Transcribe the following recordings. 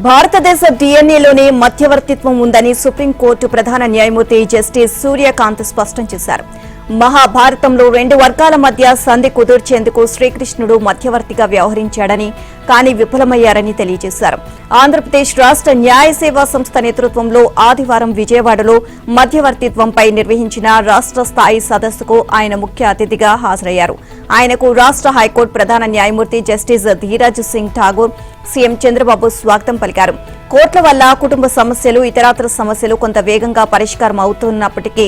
భారతదేశ డిఎన్ఏలోనే మధ్యవర్తిత్వం ఉందని సుప్రీంకోర్టు ప్రధాన న్యాయమూర్తి జస్టిస్ సూర్యకాంత్ స్పష్టం చేశారు. మహాభారతంలో రెండు వర్గాల మధ్య సంధి కుదుర్చేందుకు శ్రీకృష్ణుడు మధ్యవర్తిగా వ్యవహరించాడని, కానీ విఫలమయ్యారని తెలియజేశారు. ఆంధ్రప్రదేశ్ రాష్ట్ర న్యాయ సేవా సంస్థ నేతృత్వంలో ఆదివారం విజయవాడలో మధ్యవర్తిత్వంపై నిర్వహించిన రాష్ట్ర స్థాయి సదస్సుకు ఆయన ముఖ్య అతిథిగా హాజరయ్యారు. ఆయనకు రాష్ట్ర హైకోర్టు ప్రధాన న్యాయమూర్తి జస్టిస్ ధీరజ్ సింగ్ ఠాగూర్, సీఎం చంద్రబాబు స్వాగతం పలికారు. కోర్టుల వల్ల కుటుంబ సమస్యలు, ఇతరాతర సమస్యలు కొంత వేగంగా పరిష్కారం అవుతున్నప్పటికీ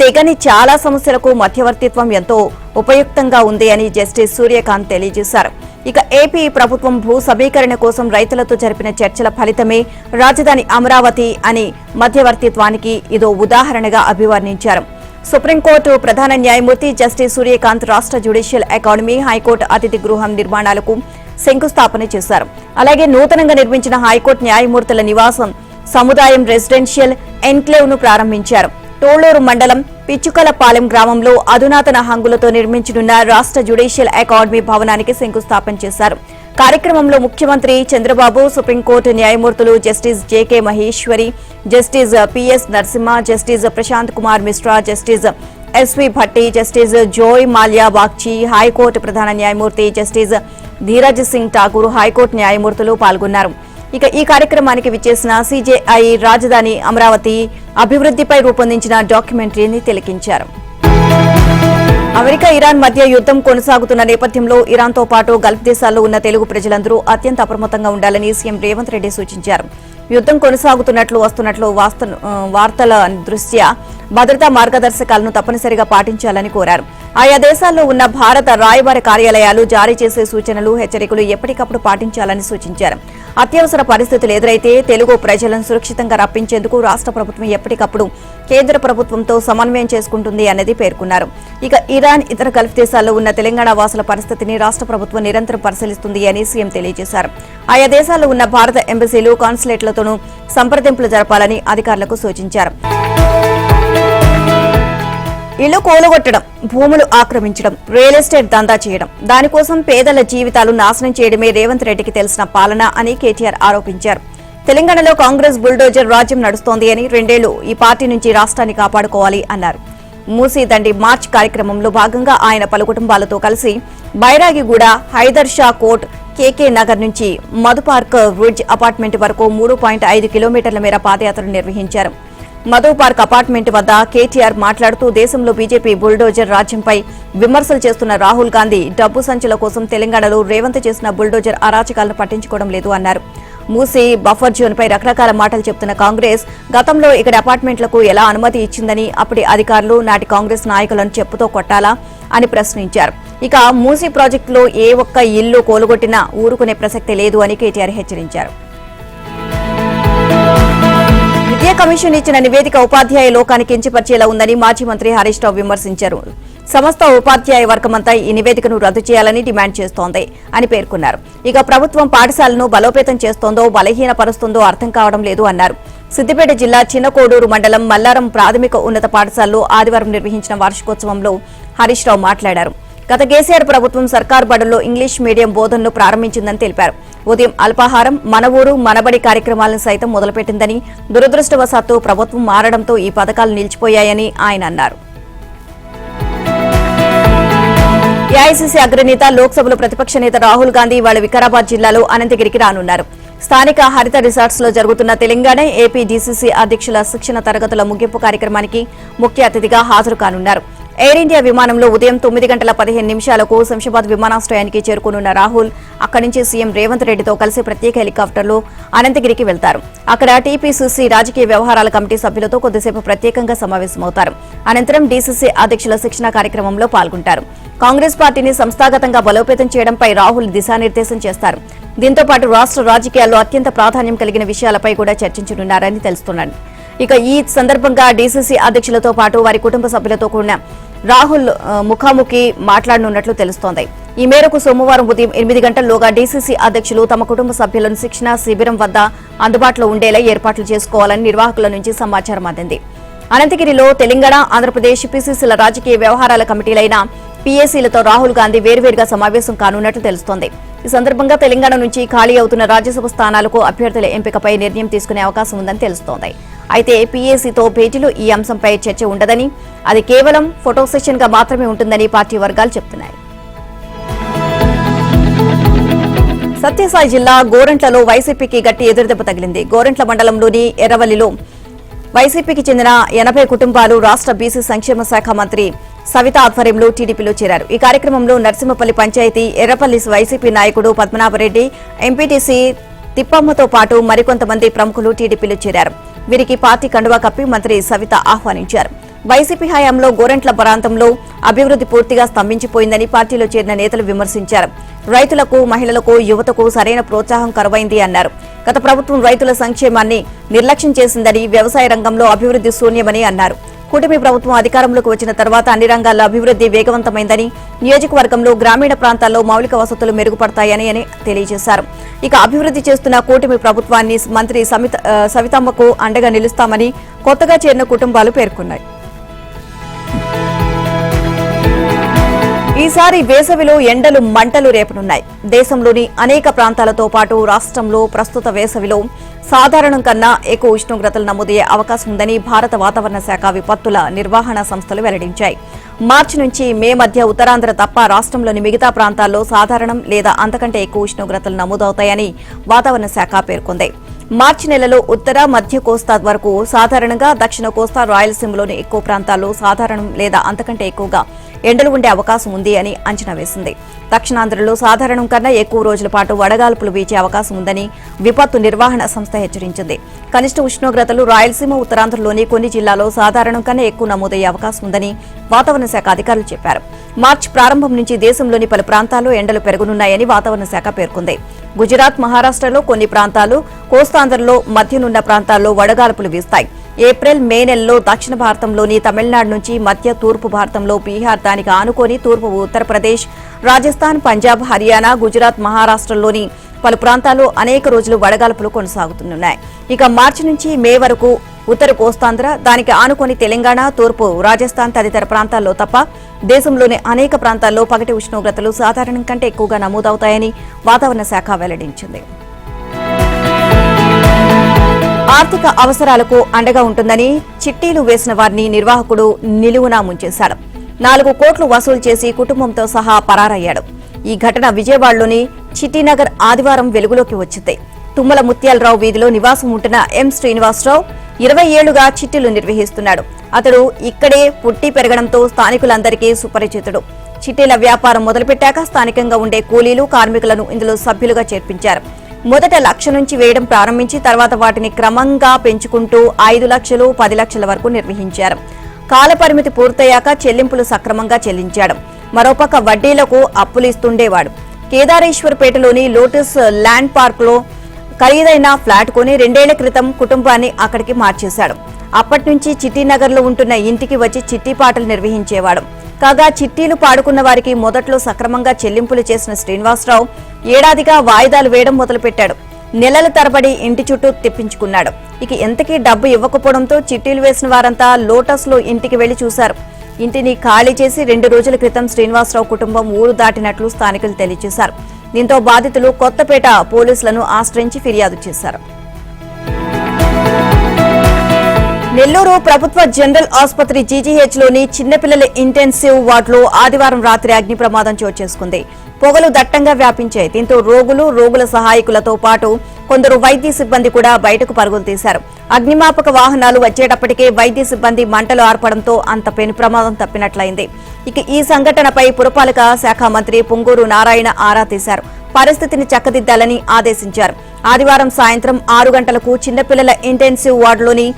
తెగని చాలా సమస్యలకు మధ్యవర్తిత్వం ఎంతో ఉపయుక్తంగా ఉంది అని జస్టిస్ సూర్యకాంత్ తెలియజేశారు. ఇక ఏపీ ప్రభుత్వం భూ సమీకరణ కోసం రైతులతో జరిపిన చర్చల ఫలితమే రాజధాని అమరావతి అని మధ్యవర్తిత్వానికి ఇదో ఉదాహరణగా అభివర్ణించారు. సుప్రీంకోర్టు ప్రధాన న్యాయమూర్తి జస్టిస్ సూర్యకాంత్ రాష్ట్ర జ్యుడిషియల్ అకాడమీ, హైకోర్టు అతిథి గృహం నిర్మాణాలకు శంకుస్థాపన చేశారు. అలాగే నూతనంగా నిర్మించిన హైకోర్టు న్యాయమూర్తుల నివాసం సముదాయం రెసిడెన్షియల్ ఎన్క్లేవ్ ను ప్రారంభించారు. తోళ్లూరు మండలం పిచ్చుకలపాలెం గ్రామంలో అధునాతన హంగులతో నిర్మించనున్న రాష్ట్ర జ్యుడిషియల్ అకాడమీ భవనానికి శంకుస్థాపన చేశారు. కార్యక్రమంలో ముఖ్యమంత్రి చంద్రబాబు, సుప్రీంకోర్టు న్యాయమూర్తులు Justice JK Maheshwari, Justice PS Narasimha, Justice Prashant Kumar Mishra, Justice SV Bhatti, Justice Joymalya Bagchi, High Court ప్రధాన న్యాయమూర్తి జస్టిస్ ధీరజ్ సింగ్ ఠాకూర్, హైకోర్టు న్యాయమూర్తులు పాల్గొన్నారు. ఇక ఈ కార్యక్రమానికి విచ్చేసిన సిజేఐ రాజధాని అమరావతి అభివృద్ధిపై రూపొందించిన డాక్యుమెంటరీని తిలకించారు. అమెరికా, ఇరాన్ మధ్య యుద్దం కొనసాగుతున్న నేపథ్యంలో ఇరాన్తో పాటు గల్ఫ్ దేశాల్లో ఉన్న తెలుగు ప్రజలందరూ అత్యంత అప్రమత్తంగా ఉండాలని సీఎం రేవంత్ రెడ్డి సూచించారు. యుద్దం కొనసాగుతున్నట్లు వస్తున్నట్లు వార్తల దృష్ట్యా భద్రతా మార్గదర్శకాలను తప్పనిసరిగా పాటించాలని కోరారు. ఆయా దేశాల్లో ఉన్న భారత రాయబార కార్యాలయాలు జారీ చేసే సూచనలు, హెచ్చరికలు ఎప్పటికప్పుడు పాటించాలని సూచించారు. అత్యవసర పరిస్థితులు ఎదురైతే తెలుగు ప్రజలను సురక్షితంగా రప్పించేందుకు రాష్ట్ర ప్రభుత్వం ఎప్పటికప్పుడు కేంద్ర ప్రభుత్వంతో సమన్వయం చేసుకుంటుంది అన్నది పేర్కొన్నారు. ఇక ఇరాన్, ఇతర గల్ఫ్ దేశాల్లో ఉన్న తెలంగాణ వాసుల పరిస్థితిని రాష్ట్ర ప్రభుత్వం నిరంతరం పరిశీలిస్తుంది అని సీఎం తెలియజేశారు. ఆయా దేశాల్లో ఉన్న భారత ఎంబసీలు, కాన్సులేట్లతోనూ సంప్రదింపులు జరపాలని అధికారులకు సూచించారు. ఇళ్లు కూలగొట్టడం, భూములు ఆక్రమించడం, రియల్ ఎస్టేట్ దందా చేయడం, దానికోసం పేదల జీవితాలు నాశనం చేయడమే రేవంత్ రెడ్డికి తెలిసిన పాలన అని కేటీఆర్ ఆరోపించారు. తెలంగాణలో కాంగ్రెస్ బుల్డోజర్ రాజ్యం నడుస్తోంది అని, 2 ఏళ్లు ఈ పార్టీ నుంచి రాష్ట్రాన్ని కాపాడుకోవాలి అన్నారు. మూసీ దండి మార్చ్ కార్యక్రమంలో భాగంగా ఆయన పలు కుటుంబాలతో కలిసి బైరాగిగూడ, హైదర్ షా కోట్, కేకే నగర్ నుంచి మధుపార్క్ రుజ్ అపార్ట్మెంట్ వరకు 3.5 కిలోమీటర్ల మేర పాదయాత్ర నిర్వహించారు. మధు పార్క్ అపార్ట్మెంట్ వద్ద కేటీఆర్ మాట్లాడుతూ దేశంలో బీజేపీ బుల్డోజర్ రాజ్యంపై విమర్శలు చేస్తున్న రాహుల్ గాంధీ డబ్బు సంచుల కోసం తెలంగాణలో రేవంత్ చేసిన బుల్డోజర్ అరాచకాలను పట్టించుకోవడం లేదు అన్నారు. మూసీ బఫర్ జోన్ పై రకరకాల మాటలు చెప్తున్న కాంగ్రెస్ గతంలో ఇక్కడ అపార్ట్మెంట్లకు ఎలా అనుమతి ఇచ్చిందని, అప్పటి అధికారులు నాటి కాంగ్రెస్ నాయకులను చెప్పుతో కొట్టాలా అని ప్రశ్నించారు. ఇక మూసీ ప్రాజెక్టులో ఏ ఒక్క ఇల్లు కూలగొట్టినా ఊరుకునే ప్రసక్తి లేదు అని కేటీఆర్ హెచ్చరించారు. విద్యా కమిషన్ ఇచ్చిన నివేదిక ఉపాధ్యాయ లోకాన్ని కించపరిచేలా ఉందని మాజీ మంత్రి హరీష్ రావు విమర్శించారు. సమస్త ఉపాధ్యాయ వర్గమంతా ఈ నివేదికను రద్దు చేయాలని డిమాండ్ చేస్తోంది అని పేర్కొన్నారు. ఇక ప్రభుత్వం పాఠశాలను బలోపేతం చేస్తోందో, బలహీనపరుస్తుందో అర్థం కావడం లేదు అన్నారు. సిద్దిపేట జిల్లా చిన్నకోడూరు మండలం మల్లారం ప్రాథమిక ఉన్నత పాఠశాలలో ఆదివారం నిర్వహించిన వార్షికోత్సవంలో హరీష్ రావు మాట్లాడారు. గత కేసీఆర్ ప్రభుత్వం సర్కారు బడుల్లో ఇంగ్లీష్ మీడియం బోధనను ప్రారంభించిందని తెలిపారు. ఉదయం అల్పాహారం, మన ఊరు మనబడి కార్యక్రమాలను సైతం మొదలుపెట్టిందని, దురదృష్టవశాత్తు ప్రభుత్వం మారడంతో ఈ పథకాలు నిలిచిపోయాయని ఆయన అన్నారు. ఏఐసీసీ అగ్రనేత, లోక్సభలో ప్రతిపక్ష నేత రాహుల్ గాంధీ ఇవాళ వికారాబాద్ జిల్లాలో అనంతగిరికి రానున్నారు. స్థానిక హరిత రిసార్ట్స్ లో జరుగుతున్న తెలంగాణ, ఏపీ డీసీసీ అధ్యక్షుల శిక్షణ తరగతుల ముగింపు కార్యక్రమానికి ముఖ్య అతిథిగా హాజరు కానున్నారు. ఎయిర్ ఇండియా విమానంలో ఉదయం 9:15 శంషాబాద్ విమానాశ్రయానికి చేరుకోనున్న రాహుల్ అక్కడి నుంచి సీఎం రేవంత్ రెడ్డితో కలిసి ప్రత్యేక హెలికాప్టర్లో అనంతగిరికి వెళ్తారు. అక్కడ టీపీసీసీ రాజకీయ వ్యవహారాల కమిటీ సభ్యులతో కొద్దిసేపు ప్రత్యేకంగా సమావేశమవుతారు. అనంతరం డీసీసీ అధ్యక్షుల శిక్షణ కార్యక్రమంలో పాల్గొంటారు. కాంగ్రెస్ పార్టీని సంస్థాగతంగా బలోపేతం చేయడంపై రాహుల్ దిశానిర్దేశం చేస్తారు. దీంతో పాటు రాష్ట్ర రాజకీయాల్లో అత్యంత ప్రాధాన్యం కలిగిన విషయాలపై కూడా చర్చించనున్నారని తెలుస్తున్నారు. ఇక ఈ సందర్భంగా డీసీసీ అధ్యక్షులతో పాటు వారి కుటుంబ సభ్యులతో కూడిన రాహుల్ ముఖాముఖి మాట్లాడనున్నట్లు తెలుస్తోంది. ఈ మేరకు సోమవారం ఉదయం 8 గంటల్లోగా డీసీసీ అధ్యక్షులు తమ కుటుంబ సభ్యులను శిక్షణ శిబిరం వద్ద అందుబాటులో ఉండేలా ఏర్పాట్లు చేసుకోవాలని నిర్వాహకుల నుంచి సమాచారం అందింది. అనంతగిరిలో తెలంగాణ, ఆంధ్రప్రదేశ్ పీసీసీల రాజకీయ వ్యవహారాల కమిటీలైన పీఏసీలతో రాహుల్ గాంధీ వేర్వేరుగా సమావేశం కానున్నట్లు తెలుస్తోంది. ఈ సందర్భంగా తెలంగాణ నుంచి ఖాళీ అవుతున్న రాజ్యసభ స్థానాలకు అభ్యర్థుల ఎంపికపై నిర్ణయం తీసుకునే అవకాశం ఉందని తెలుస్తోంది. అయితే పీఏసీతో భేటీలో ఈ అంశంపై చర్చ ఉండదని, అది కేవలం ఫోటో సెషన్ గా మాత్రమే ఉంటుందని పార్టీ వర్గాలు చెబుతున్నాయి. సత్యసాయి జిల్లా గోరంట్లలో వైసీపీకి గట్టి ఎదురుదెబ్బ తగిలింది. గోరంట్ల మండలంలోని ఎర్రవల్లిలో వైసీపీకి చెందిన 80 కుటుంబాలు రాష్ట్ర బీసీ సంక్షేమ శాఖ మంత్రి సవిత ఆధ్వర్యంలో టీడీపీలో చేరారు. ఈ కార్యక్రమంలో నర్సింహపల్లి పంచాయతీ ఎర్రపల్లి వైసీపీ నాయకుడు పద్మనాభరెడ్డి, ఎంపీటీసీ తిప్పమ్మతో పాటు మరికొంతమంది ప్రముఖులు టీడీపీలో చేరారు. వీరికి పార్టీ కండువా కప్పి మంత్రి సవిత ఆహ్వానించారు. వైసీపీ హయాంలో గోరంట్ల ప్రాంతంలో అభివృద్ధి పూర్తిగా స్తంభించిపోయిందని పార్టీలో చేరిన నేతలు విమర్శించారు. రైతులకు, మహిళలకు, యువతకు సరైన ప్రోత్సాహం కరువైంది అన్నారు. గత ప్రభుత్వం రైతుల సంక్షేమాన్ని నిర్లక్ష్యం చేసిందని, వ్యవసాయ రంగంలో అభివృద్ధి శూన్యమని అన్నారు. కూటమి ప్రభుత్వం అధికారంలోకి వచ్చిన తర్వాత అన్ని రంగాల్లో అభివృద్ధి వేగవంతమైందని, నియోజకవర్గంలో గ్రామీణ ప్రాంతాల్లో మౌలిక వసతులు మెరుగుపడతాయని తెలియజేశారు. ఇక అభివృద్ధి చేస్తున్న కూటమి ప్రభుత్వాన్ని మంత్రి సవితమ్మకు అండగా నిలుస్తామని కొత్తగా చేరిన కుటుంబాలు పేర్కొన్నాయి. ఈసారి వేసవిలో ఎండలు మంటలు రేపనున్నాయి. దేశంలోని అనేక ప్రాంతాలతో పాటు రాష్ట్రంలో ప్రస్తుత వేసవిలో సాధారణం కన్నా ఎక్కువ ఉష్ణోగ్రతలు నమోదయ్యే అవకాశం ఉందని భారత వాతావరణ శాఖ విపత్తుల నిర్వహణ సంస్థలు వెల్లడించాయి. మార్చి నుంచి మే మధ్య ఉత్తరాంధ్ర తప్ప రాష్ట్రంలోని మిగతా ప్రాంతాల్లో సాధారణం లేదా అంతకంటే ఎక్కువ ఉష్ణోగ్రతలు నమోదవుతాయని వాతావరణ శాఖ పేర్కొంది. మార్చి నెలలో ఉత్తర, మధ్య కోస్తా వరకు సాధారణంగా, దక్షిణ కోస్తా, రాయలసీమలోని ఎక్కువ ప్రాంతాల్లో సాధారణం లేదా అంతకంటే ఎక్కువగా ఎండలు ఉండే అవకాశం ఉంది అని అంచనా వేసింది. దక్షిణాంధ్రలో సాధారణం కన్నా ఎక్కువ రోజుల పాటు వడగాల్పులు వీచే అవకాశం ఉందని విపత్తు నిర్వహణ సంస్థ హెచ్చరించింది. కనిష్ట ఉష్ణోగ్రతలు రాయలసీమ, ఉత్తరాంధ్రలోని కొన్ని జిల్లాల్లో సాధారణం కన్నా ఎక్కువ నమోదయ్యే అవకాశం ఉందని వాతావరణ శాఖ అధికారులు చెప్పారు. మార్చి ప్రారంభం నుంచి దేశంలోని పలు ప్రాంతాల్లో ఎండలు పెరగనున్నాయని వాతావరణ శాఖ పేర్కొంది. గుజరాత్, మహారాష్ట్రలో కొన్ని ప్రాంతాలు, కోస్తాంధ్రలో మధ్యనున్న ప్రాంతాల్లో వడగాల్పులు వీస్తాయి. ఏప్రిల్, మే నెలలో దక్షిణ భారతంలోని తమిళనాడు నుంచి మధ్య తూర్పు భారతంలో బీహార్, దానికి ఆనుకొని తూర్పు ఉత్తరప్రదేశ్, రాజస్థాన్, పంజాబ్, హర్యానా, గుజరాత్, మహారాష్ట్రలోని పలు ప్రాంతాల్లో అనేక రోజులు వడగాల్పులు కొనసాగుతున్నాయి. ఇక మార్చి నుంచి మే వరకు ఉత్తర కోస్తాంధ్ర, దానికి ఆనుకొని తెలంగాణ, తూర్పు రాజస్థాన్ తదితర ప్రాంతాల్లో తప్ప దేశంలోని అనేక ప్రాంతాల్లో పగటి ఉష్ణోగ్రతలు సాధారణం కంటే ఎక్కువగా నమోదవుతాయని వాతావరణ శాఖ వెల్లడించింది. ఆర్థిక అవసరాలకు అండగా ఉంటుందని చిట్టీలు వేసిన వారిని నిర్వాహకుడు నిలువునా ముంచేశాడు. 4 కోట్లు వసూలు చేసి కుటుంబంతో సహా పరారయ్యాడు. ఈ ఘటన విజయవాడలోని చిట్టీనగర్ ఆదివారం వెలుగులోకి వచ్చింది. తుమ్మల ముత్యాలరావు వీధిలో నివాసం ఉంటున్న ఎం శ్రీనివాసరావు 20 ఏళ్లుగా చిట్టీలు నిర్వహిస్తున్నాడు. అతడు ఇక్కడే పుట్టి పెరగడంతో స్థానికులందరికీ సుపరిచితుడు. చిట్టీల వ్యాపారం మొదలుపెట్టాక స్థానికంగా ఉండే కూలీలు, కార్మికులను ఇందులో సభ్యులుగా చేర్పించారు. మొదట 1 లక్ష నుంచి వేయడం ప్రారంభించి తర్వాత వాటిని క్రమంగా పెంచుకుంటూ 5 లక్షలు, 10 లక్షల వరకు నిర్వహించారు. కాలపరిమితి పూర్తయ్యాక చెల్లింపులు సక్రమంగా చెల్లించాడు. మరోపక్క వడ్డీలకు అప్పులు ఇస్తుండేవాడు. కేదారేశ్వర్పేటలోని లోటస్ ల్యాండ్ పార్క్ లో ఖరీదైన ఫ్లాట్ కొని 2 ఏళ్ల క్రితం కుటుంబాన్ని అక్కడికి మార్చేశాడు. అప్పటి నుంచి చిట్టీనగర్ లో ఉంటున్న ఇంటికి వచ్చి చిట్టీ పాటలు నిర్వహించేవాడు. కాగా చిట్టీలు పాడుకున్న వారికి మొదట్లో సక్రమంగా చెల్లింపులు చేసిన శ్రీనివాసరావు ఏడాదిగా వాయిదాలు వేయడం మొదలుపెట్టాడు. నెలల తరబడి ఇంటి చుట్టూ తిప్పించుకున్నాడు. ఇక ఎంతకీ డబ్బు ఇవ్వకపోవడంతో చిట్టీలు వేసిన వారంతా లోటస్ లో ఇంటికి వెళ్లి చూశారు. ఇంటిని ఖాళీ చేసి 2 రోజుల క్రితం శ్రీనివాసరావు కుటుంబం ఊరు దాటినట్లు స్థానికులు తెలియజేశారు. దీంతో బాధితులు కొత్తపేట పోలీసులను ఆశ్రయించి ఫిర్యాదు చేశారు. నెల్లూరు ప్రభుత్వ జనరల్ ఆసుపత్రి జీజీహెచ్ లోని చిన్నపిల్లల ఇంటెన్సివ్ వార్డులో ఆదివారం రాత్రి అగ్ని ప్రమాదం చోటు చేసుకుంది. పొగలు దట్టంగా వ్యాపించాయి. దీంతో రోగుల సహాయకులతో పాటు కొందరు వైద్య సిబ్బంది కూడా బయటకు పరుగులు తీశారు. అగ్నిమాపక వాహనాలు వచ్చేటప్పటికే వైద్య సిబ్బంది మంటలు ఆర్పడంతో అంత పెను ప్రమాదం తప్పినట్లయింది. ఇక ఈ సంఘటనపై పురపాలక శాఖ మంత్రి పొంగూరు నారాయణ ఆరా తీశారు. పరిస్థితిని చక్కదిద్దాలని ఆదేశించారు. ఆదివారం సాయంత్రం 6 గంటలకు చిన్నపిల్లల ఇంటెన్సివ్ వార్డులోని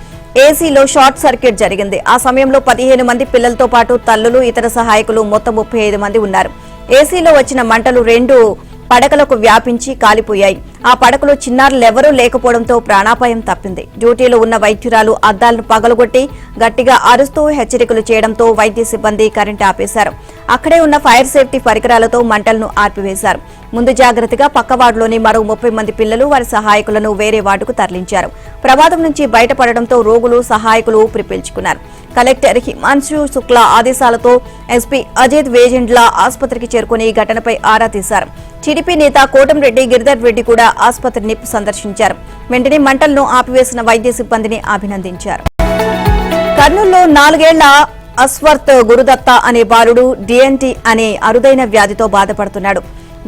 ఏసీలో షార్ట్ సర్క్యూట్ జరిగింది. ఆ సమయంలో 15 మంది పిల్లలతో పాటు తల్లులు, ఇతర సహాయకులు మొత్తం 35 మంది ఉన్నారు. ఏసీలో వచ్చిన మంటలు 2 పడకలకు వ్యాపించి కాలిపోయాయి. ఆ పడకలో చిన్నారులెవరూ లేకపోవడంతో ప్రాణాపాయం తప్పింది. డ్యూటీలో ఉన్న వైద్యురాలు అద్దాలను పగలగొట్టి గట్టిగా అరుస్తూ హెచ్చరికలు చేయడంతో వైద్య సిబ్బంది కరెంటు ఆపేశారు. అక్కడే ఉన్న ఫైర్ సేఫ్టీ పరికరాలతో మంటలను ఆర్పివేశారు. ముందు జాగ్రత్తగా పక్క వార్డులోని మరో 30 మంది పిల్లలు, వారి సహాయకులను వేరే వార్డుకు తరలించారు. ప్రమాదం నుంచి బయటపడడంతో రోగులు, సహాయకులు ఊపిరి పీల్చుకున్నారు. కలెక్టర్ హిమాంశు శుక్లా ఆదేశాలతో ఎస్పీ అజిత్ వేజెండ్ల ఆసుపత్రికి చేరుకుని ఈ ఘటనపై ఆరా తీశారు. టీడీపీ నేత కోటంరెడ్డి గిరిధర్ రెడ్డి కూడా ఆసుపత్రిని సందర్శించారు. వెంటనే మంటలను ఆపివేసిన వైద్య సిబ్బందిని అభినందించారు. కర్నూలులో 4 ఏళ్ల అస్వర్త్ గురుదత్త అనే బాలుడు డిఎన్టీ అనే అరుదైన వ్యాధితో బాధపడుతున్నాడు.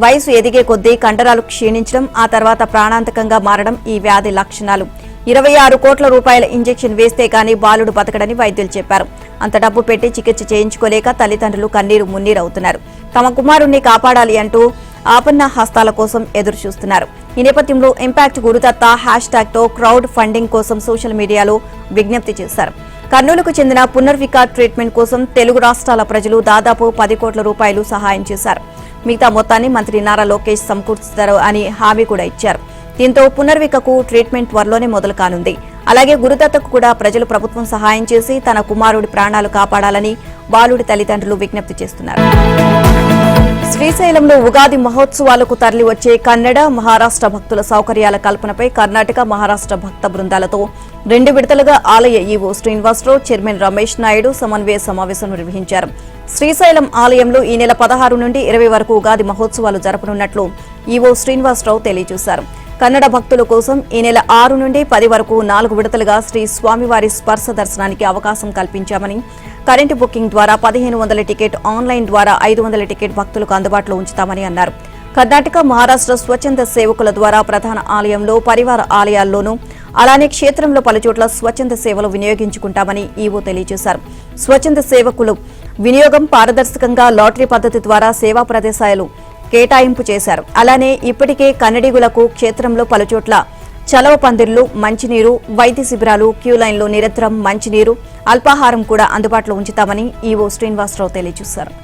వయసు ఎదిగే కొద్దీ కండరాలు క్షీణించడం, ఆ తర్వాత ప్రాణాంతకంగా మారడం ఈ వ్యాధి లక్షణాలు. 26 కోట్ల రూపాయల ఇంజెక్షన్ వేస్తే కానీ బాలుడు బతకడని వైద్యులు చెప్పారు. అంత డబ్బు పెట్టి చికిత్స చేయించుకోలేక తల్లిదండ్రులు కన్నీరు మున్నీరవుతున్నారు. తమ కుమారుణ్ణి కాపాడాలి అంటూ ఆపన్న హస్తాల కోసం ఎదురు చూస్తున్నారు. ఈ నేపథ్యంలో ఇంపాక్ట్ గురుదత్త హ్యాష్ ట్యాగ్ తో క్రౌడ్ ఫండింగ్ కోసం సోషల్ మీడియాలో విజ్ఞప్తి చేశారు. కర్నూలుకు చెందిన పునర్విక ట్రీట్మెంట్ కోసం తెలుగు రాష్ట్రాల ప్రజలు దాదాపు 10 కోట్ల రూపాయలు సహాయం చేశారు. మిగతా మొత్తాన్ని మంత్రి నారా లోకేష్ సమకూర్చుతారు అని హామీ కూడా ఇచ్చారు. దీంతో పునర్వికకు ట్రీట్మెంట్ త్వరలోనే మొదలు కానుంది. అలాగే గురుదత్తకు కూడా ప్రజలు ప్రభుత్వం సహాయం చేసి తన కుమారుడి ప్రాణాలు కాపాడాలని బాలుడి తల్లిదండ్రులు విజ్ఞప్తి చేస్తున్నారు. శ్రీశైలంలో ఉగాది మహోత్సవాలకు తరలి వచ్చే కన్నడ, మహారాష్ట్ర భక్తుల సౌకర్యాల కల్పనపై కర్ణాటక, మహారాష్ట్ర భక్త బృందాలతో 2 విడతలుగా ఆలయ ఈవో శ్రీనివాసరావు, చైర్మన్ రమేష్ నాయుడు సమన్వయ సమావేశం నిర్వహించారు. శ్రీశైలం ఆలయంలో ఈ నెల 16 నుండి 20 వరకు ఉగాది మహోత్సవాలు జరపనున్నట్లు ఈవో శ్రీనివాసరావు తెలియజేశారు. కన్నడ భక్తుల కోసం ఈ నెల 6 నుండి 10 వరకు 4 విడతలుగా శ్రీ స్వామివారి స్పర్శ దర్శనానికి అవకాశం కల్పించామని, కరెంటు బుకింగ్ ద్వారా 1500 టికెట్, ఆన్లైన్ ద్వారా 500 టికెట్ భక్తులకు అందుబాటులో ఉంచుతామని అన్నారు. కర్ణాటక, మహారాష్ట్ర స్వచ్ఛంద సేవకుల ద్వారా ప్రధాన ఆలయంలో, పరివార ఆలయాల్లోనూ, అలానే క్షేత్రంలో పలుచోట్ల స్వచ్ఛంద సేవలు వినియోగించుకుంటామని ఈవో తెలియజేశారు. స్వచ్ఛంద సేవకులు వినియోగం పారదర్శకంగా లాటరీ పద్ధతి ద్వారా సేవా ప్రదేశాలు కేటాయింపు చేశారు. అలానే ఇప్పటికే కన్నడిగులకు క్షేత్రంలో పలుచోట్ల చలవ పందిర్లు, మంచినీరు, వైద్య శిబిరాలు, క్యూ లైన్లో నిరంతరం మంచినీరు, అల్పాహారం కూడా అందుబాటులో ఉంచుతామని ఈవో శ్రీనివాసరావు తెలియజేశారు.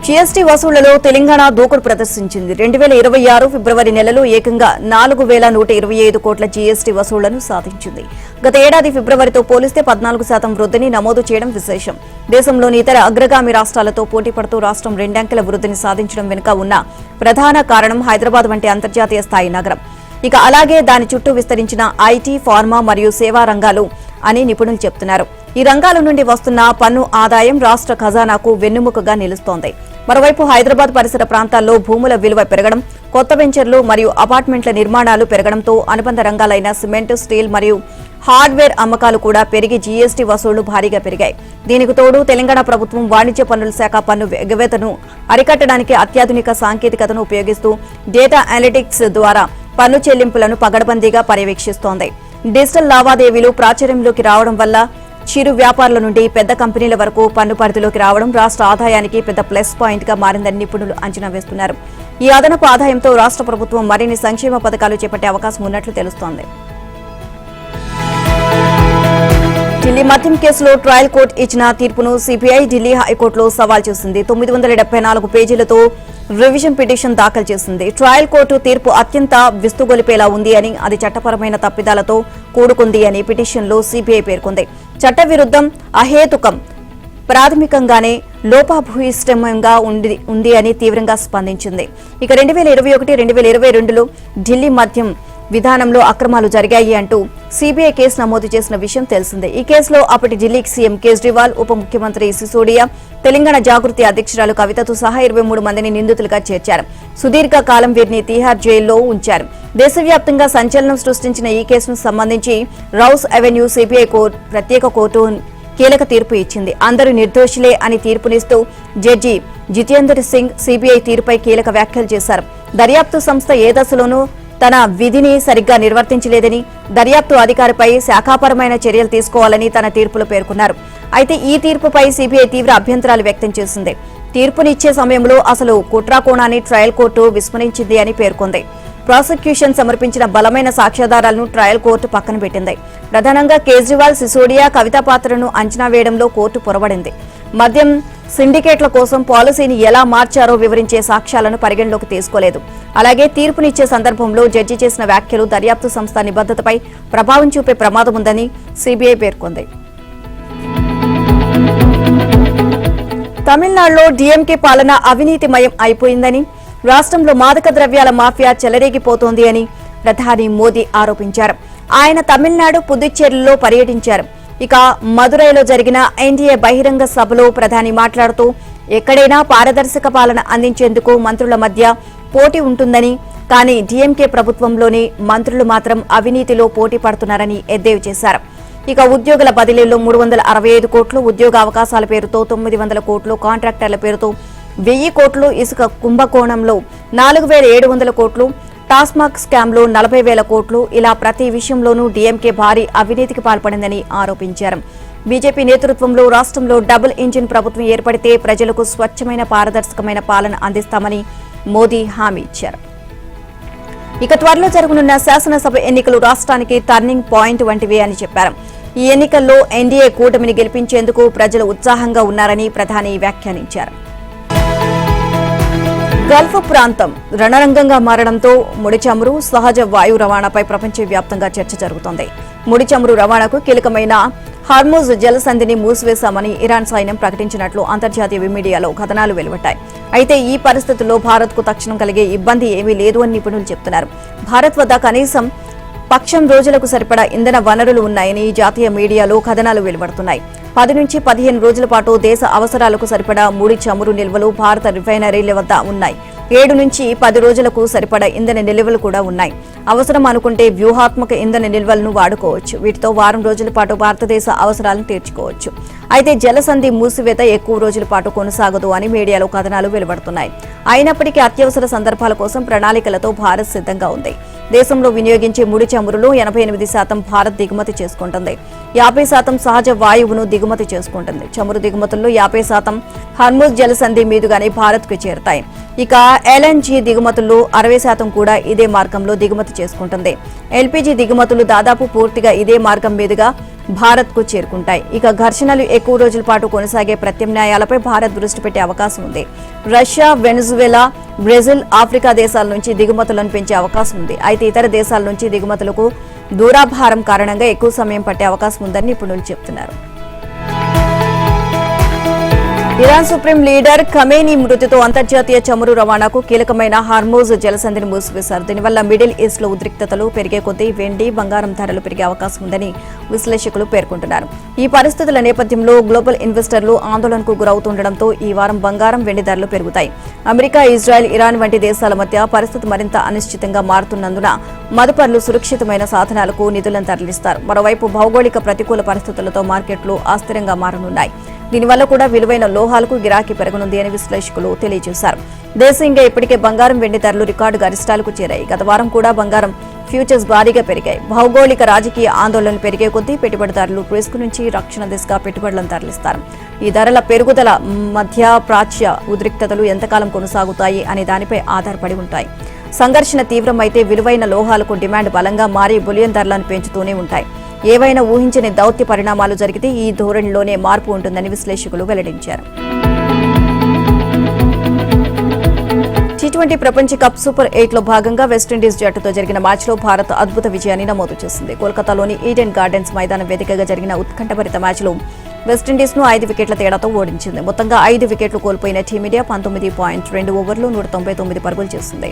జీఎస్టీ వసూళ్లలో తెలంగాణ దూకుడు ప్రదర్శించింది. 2026 ఫిబ్రవరి నెలలో ఏకంగా 4125 కోట్ల జీఎస్టీ వసూళ్లను సాధించింది. గత ఏడాది ఫిబ్రవరితో పోలిస్తే 14% వృద్ధిని నమోదు చేయడం విశేషం. దేశంలోని ఇతర అగ్రగామి రాష్ట్రాలతో పోటీ పడుతూ రాష్ట్రం 2 అంకెల వృద్ధిని సాధించడం వెనుక ఉన్న ప్రధాన కారణం హైదరాబాద్ వంటి అంతర్జాతీయ స్థాయి నగరం. ఇక అలాగే దాని చుట్టూ విస్తరించిన ఐటీ, ఫార్మా మరియు సేవా రంగాలు అని నిపుణులు చెబుతున్నారు. ఈ రంగాల నుండి వస్తున్న పన్ను ఆదాయం రాష్ట్ర ఖజానాకు వెన్నెముకగా నిలుస్తోంది. మరోవైపు హైదరాబాద్ పరిసర ప్రాంతాల్లో భూముల విలువ పెరగడం, కొత్త వెంచర్లు మరియు అపార్ట్మెంట్ల నిర్మాణాలు పెరగడంతో అనుబంధ రంగాలైన సిమెంట్, స్టీల్ మరియు హార్డ్వేర్ అమ్మకాలు కూడా పెరిగి జీఎస్టీ వసూళ్లు భారీగా పెరిగాయి. దీనికి తోడు తెలంగాణ ప్రభుత్వం వాణిజ్య పన్నుల శాఖ పన్ను ఎగవేతను అరికట్టడానికి అత్యాధునిక సాంకేతికతను ఉపయోగిస్తూ డేటా అనలిటిక్స్ ద్వారా పన్ను చెల్లింపులను పగడబందీగా పర్యవేక్షిస్తోంది. డిజిటల్ లావాదేవీలు ప్రాచుర్యంలోకి రావడం వల్ల చిరు వ్యాపారుల నుండి పెద్ద కంపెనీల వరకు పన్ను పరిధిలోకి రావడం రాష్ట్ర ఆదాయానికి పెద్ద ప్లస్ పాయింట్ గా మారిందని నిపుణులు అంచనా వేస్తున్నారు. ఈ అదనపు ఆదాయంతో రాష్ట్ర ప్రభుత్వం మరిన్ని సంక్షేమ పథకాలు చేపట్టే అవకాశం ఉన్నట్లు తెలుస్తోంది. ఢిల్లీ మద్యం కేసులో ట్రయల్ కోర్టు ఇచ్చిన తీర్పును సిబిఐ ఢిల్లీ హైకోర్టులో సవాల్ చేసింది. 974 పేజీలతో రివిజన్ పిటిషన్ దాఖలు చేసింది. ట్రయల్ కోర్టు తీర్పు అత్యంత విస్తుగొలిపేలా ఉంది అని, అది చట్టపరమైన తప్పిదాలతో కూడుకుంది అని పిటిషన్లో సిబిఐ పేర్కొంది. చట్టవిరుద్ధం, అహేతుకం, ప్రాథమికంగానే లోపభూయిష్టంగా ఉంది అని తీవ్రంగా స్పందించింది. ఇక 2021-2022లో ఢిల్లీ మద్యం విధానంలో అక్రమాలు జరిగాయి అంటూ సిబిఐ కేసు నమోదు చేసిన విషయం తెలిసిందే. ఈ కేసులో అప్పటి ఢిల్లీ సీఎం కేజ్రీవాల్, ఉప ముఖ్యమంత్రి సిసోడియా, తెలంగాణ జాగృతి అధ్యక్షురాలు కవితతో సహా 23 మందిని నిందితులుగా చేర్చారు. సుదీర్ఘ కాలం వీరిని తీహార్ జైల్లో ఉంచారు. దేశవ్యాప్తంగా సంచలనం సృష్టించిన ఈ కేసును సంబంధించి రౌస్ అవెన్యూ సిబిఐ ప్రత్యేక కోర్టు కీలక తీర్పు ఇచ్చింది. అందరూ నిర్దోషులే అని తీర్పునిస్తూ జడ్జి జితేందర్ సింగ్ సిబిఐ తీరుపై కీలక వ్యాఖ్యలు చేశారు. దర్యాప్తు సంస్థ ఏ దశలోనూ తన విధిని సరిగ్గా నిర్వర్తించలేదని, దర్యాప్తు అధికారిపై శాఖాపరమైన చర్యలు తీసుకోవాలని తన తీర్పులో పేర్కొన్నారు. అయితే ఈ తీర్పుపై సిబిఐ తీవ్ర అభ్యంతరాలు వ్యక్తం చేసింది. తీర్పునిచ్చే సమయంలో అసలు కుట్రాకోణాన్ని ట్రయల్ కోర్టు విస్మరించింది అని పేర్కొంది. ప్రాసిక్యూషన్ సమర్పించిన బలమైన సాక్ష్యాధారాలను ట్రయల్ కోర్టు పక్కన పెట్టింది. ప్రధానంగా కేజ్రీవాల్, సిసోడియా, కవిత పాత్రను అంచనా వేయడంలో కోర్టు పొరబడింది. మద్యం సిండికేట్ల కోసం పాలసీని ఎలా మార్చారో వివరించే సాక్ష్యాలను పరిగణలోకి తీసుకోలేదు. అలాగే తీర్పునిచ్చే సందర్భంలో జడ్జి చేసిన వ్యాఖ్యలు దర్యాప్తు సంస్థ నిబద్ధతపై ప్రభావం చూపే ప్రమాదం ఉందని సిబిఐ పేర్కొంది. తమిళనాడులో డీఎంకే పాలన అవినీతిమయం అయిపోయిందని, రాష్ట్రంలో మాదక ద్రవ్యాల మాఫియా చెలరేగిపోతోంది అని ప్రధాని మోదీ ఆరోపించారు. ఆయన తమిళనాడు, పుదుచ్చేరిలో పర్యటించారు. ఇక మదురైలో జరిగిన ఎన్డీఏ బహిరంగ సభలో ప్రధాని మాట్లాడుతూ ఎక్కడైనా పారదర్శక పాలన అందించేందుకు మంత్రుల మధ్య పోటీ ఉంటుందని, కానీ డీఎంకే ప్రభుత్వంలోని మంత్రులు మాత్రం అవినీతిలో పోటీ పడుతున్నారని ఎద్దేవి చేశారు. ఇక ఉద్యోగుల బదిలీల్లో 365 కోట్లు, ఉద్యోగ అవకాశాల పేరుతో 900 కోట్లు, కాంట్రాక్టర్ల పేరుతో 1000 కోట్లు, ఇసుక కుంభకోణంలో 4700 కోట్లు, టాస్మాక్ స్కామ్లో 40,000 కోట్లు, ఇలా ప్రతి విషయంలోనూ డీఎంకే భారీ అవినీతికి పాల్పడిందని ఆరోపించారు. బీజేపీ నేతృత్వంలో రాష్ట్రంలో డబుల్ ఇంజిన్ ప్రభుత్వం ఏర్పడితే ప్రజలకు స్వచ్ఛమైన, పారదర్శకమైన పాలన అందిస్తామని మోదీ హామీ ఇచ్చారు. ఇక త్వరలో జరగనున్న శాసనసభ ఎన్నికలు రాష్ట్రానికి టర్నింగ్ పాయింట్ వంటివే అని చెప్పారు. ఈ ఎన్నికల్లో ఎన్డీఏ కూటమిని గెలిపించేందుకు ప్రజలు ఉత్సాహంగా ఉన్నారని ప్రధాని వ్యాఖ్యానించారు. గల్ఫ్ ప్రాంతం రణరంగంగా మారడంతో ముడి చమురు, సహజ వాయు రవాణాపై ప్రపంచవ్యాప్తంగా చర్చ జరుగుతోంది. ముడి చమురు రవాణాకు కీలకమైన హార్మోజ్ జలసంధిని మూసివేశామని ఇరాన్ సైన్యం ప్రకటించినట్లు అంతర్జాతీయ మీడియాలో కథనాలు వెలువడ్డాయి. అయితే ఈ పరిస్థితుల్లో భారత్కు తక్షణం కలిగే ఇబ్బంది ఏమీ లేదు అని నిపుణులు చెబుతున్నారు. భారత్ వద్ద కనీసం పక్షం రోజులకు సరిపడా ఇంధన వనరులు ఉన్నాయని జాతీయ మీడియాలో కథనాలు వెలువడుతున్నాయి. 10 నుంచి 15 రోజుల పాటు దేశ అవసరాలకు సరిపడా ముడి చమురు నిల్వలు భారత రిఫైనరీల వద్ద ఉన్నాయి. 7 నుంచి 10 రోజులకు సరిపడా ఇంధన నిల్వలు కూడా ఉన్నాయి. అవసరం అనుకుంటే వ్యూహాత్మక ఇంధన నిల్వలను వాడుకోవచ్చు. వీటితో వారం రోజుల పాటు భారతదేశ అవసరాలను తీర్చుకోవచ్చు. అయితే జలసంధి మూసివేత ఎక్కువ రోజుల పాటు కొనసాగదు అని మీడియాలో కథనాలు వెలువడుతున్నాయి. అయినప్పటికీ అత్యవసర సందర్భాల కోసం ప్రణాళికలతో భారత్ సిద్ధంగా ఉంది. దేశంలో వినియోగించే ముడి చమురులో 88% భారత్ దిగుమతి చేసుకుంటుంది. 50% సహజ వాయువును దిగుమతి చేసుకుంటుంది. చమురు దిగుమతుల్లో 50% హర్ముజ్ జలసంధి మీదుగానే భారత్కు చేరుతాయి. ఇక ఎల్ఎన్జీ దిగుమతుల్లో 60% కూడా ఇదే మార్గంలో దిగుమతి చేసుకుంటుంది. ఎల్పీజీ దిగుమతులు దాదాపు పూర్తిగా ఇదే మార్గం మీదుగా భారత్కు చేరుకుంటాయి. ఇక ఘర్షణలు ఎక్కువ రోజుల పాటు కొనసాగే ప్రత్యామ్నాయాలపై భారత్ దృష్టి పెట్టే అవకాశం ఉంది. రష్యా, వెనజువెలా, బ్రెజిల్, ఆఫ్రికా దేశాల నుంచి దిగుమతులను పెంచే అవకాశం ఉంది. అయితే ఇతర దేశాల నుంచి దిగుమతులకు దూరాభారం కారణంగా ఎక్కువ సమయం పట్టే అవకాశం ఉందని నిపుణులు చెబుతున్నారు. ఇరాన్ సుప్రీం లీడర్ ఖమేనీ మృతితో అంతర్జాతీయ చమురు రవాణాకు కీలకమైన హార్మోజ్ జలసంధిని మూసివేశారు. దీనివల్ల మిడిల్ ఈస్ట్ లో ఉద్రిక్తతలు పెరిగే కొద్దీ వెండి, బంగారం ధరలు పెరిగే అవకాశం ఉందని విశ్లేషకులు పేర్కొంటున్నారు. ఈ పరిస్థితుల నేపథ్యంలో గ్లోబల్ ఇన్వెస్టర్లు ఆందోళనకు గురవుతుండటంతో ఈ వారం బంగారం, వెండి ధరలు పెరుగుతాయి. అమెరికా, ఇజ్రాయెల్, ఇరాన్ వంటి దేశాల మధ్య పరిస్థితి మరింత అనిశ్చితంగా మారుతున్నందున మదుపర్లు సురక్షితమైన సాధనాలకు నిధులను తరలిస్తారు. మరోవైపు భౌగోళిక ప్రతికూల పరిస్థితులతో మార్కెట్లు అస్థిరంగా మారనున్నాయి. దీనివల్ల కూడా విలువైన లోహాలకు గిరాకీ పెరగనుంది అని విశ్లేషకులు తెలియజేశారు. దేశీయంగా ఇప్పటికే బంగారం, వెండి ధరలు రికార్డు గరిష్టాలకు చేరాయి. గత వారం కూడా బంగారం ఫ్యూచర్స్ భారీగా పెరిగాయి. భౌగోళిక రాజకీయ ఆందోళనలు పెరిగే కొద్దీ పెట్టుబడిదారులు రిస్క్ నుంచి రక్షణ దిశగా పెట్టుబడులను తరలిస్తారు. ఈ ధరల పెరుగుదల మధ్య ప్రాచ్య ఉద్రిక్తతలు ఎంతకాలం కొనసాగుతాయి అనే దానిపై ఆధారపడి ఉంటాయి. సంఘర్షణ తీవ్రమైతే విలువైన లోహాలకు డిమాండ్ బలంగా మారి బులియన్ ధరలను పెంచుతూనే ఉంటాయి. ఏవైనా ఊహించని దౌత్య పరిణామాలు జరిగితే ఈ ధోరణిలోనే మార్పు ఉంటుందని విశ్లేషకులు వెల్లడించారు. టీ20 ప్రపంచ కప్ సూపర్ 8లో భాగంగా వెస్టిండీస్ జట్టుతో జరిగిన మ్యాచ్లో భారత్ అద్భుత విజయాన్ని నమోదు చేసింది. కోల్కతాలోని ఈడెన్ గార్డెన్స్ మైదానం వేదికగా జరిగిన ఉత్కంఠభరిత మ్యాచ్లో వెస్టిండీస్ ను 5 వికెట్ల తేడాతో ఓడించింది. మొత్తంగా 5 వికెట్లు కోల్పోయిన టీమిండియా 19.2 ఓవర్లు 199 పరుగులు చేసింది.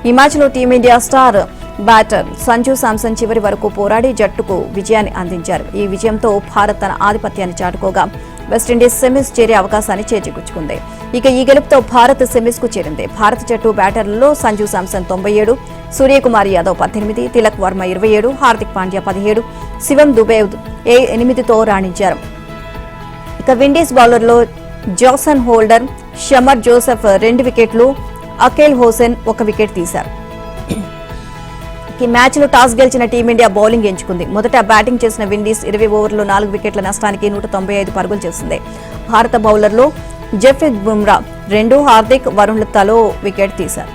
ఈ మ్యాచ్లో team India star batter Sanju Samson చివరి వరకు పోరాడి జట్టుకు విజయాన్ని అందించారు. ఈ విజయంతో భారత్ తన ఆధిపత్యాన్ని చాటుకోగా వెస్టిండీస్ సెమీస్ చేరే అవకాశాన్ని చేజిక్కించుకుంది. ఇక ఈ గెలుపుతో భారత్ సెమీస్ కు చేరింది. భారత జట్టు బ్యాటర్లలో సంజు శాంసన్ 97, సూర్యకుమార్ యాదవ్ 18, తిలక్ వర్మ 27, హార్దిక్ పాండ్యా 17, శివం దుబే 8తో రాణించారు. ఇక విండీస్ బౌలర్లో జాసన్ హోల్డర్, షమర్ జోసెఫ్ 2 వికెట్లు, అకేల్ హోసెన్ 1 వికెట్ తీశారు. ఈ మ్యాచ్లో టాస్ గెలిచిన టీమిండియా బౌలింగ్ ఎంచుకుంది. మొదట బ్యాటింగ్ చేసిన విండీస్ 20 ఓవర్లలో 4 వికెట్ల నష్టానికి 195 పరుగులు చేసింది. భారత బౌలర్లో జస్ప్రీత్ బుమ్రా 2, హార్దిక్, వరుణ్ తలో వికెట్ తీశారు.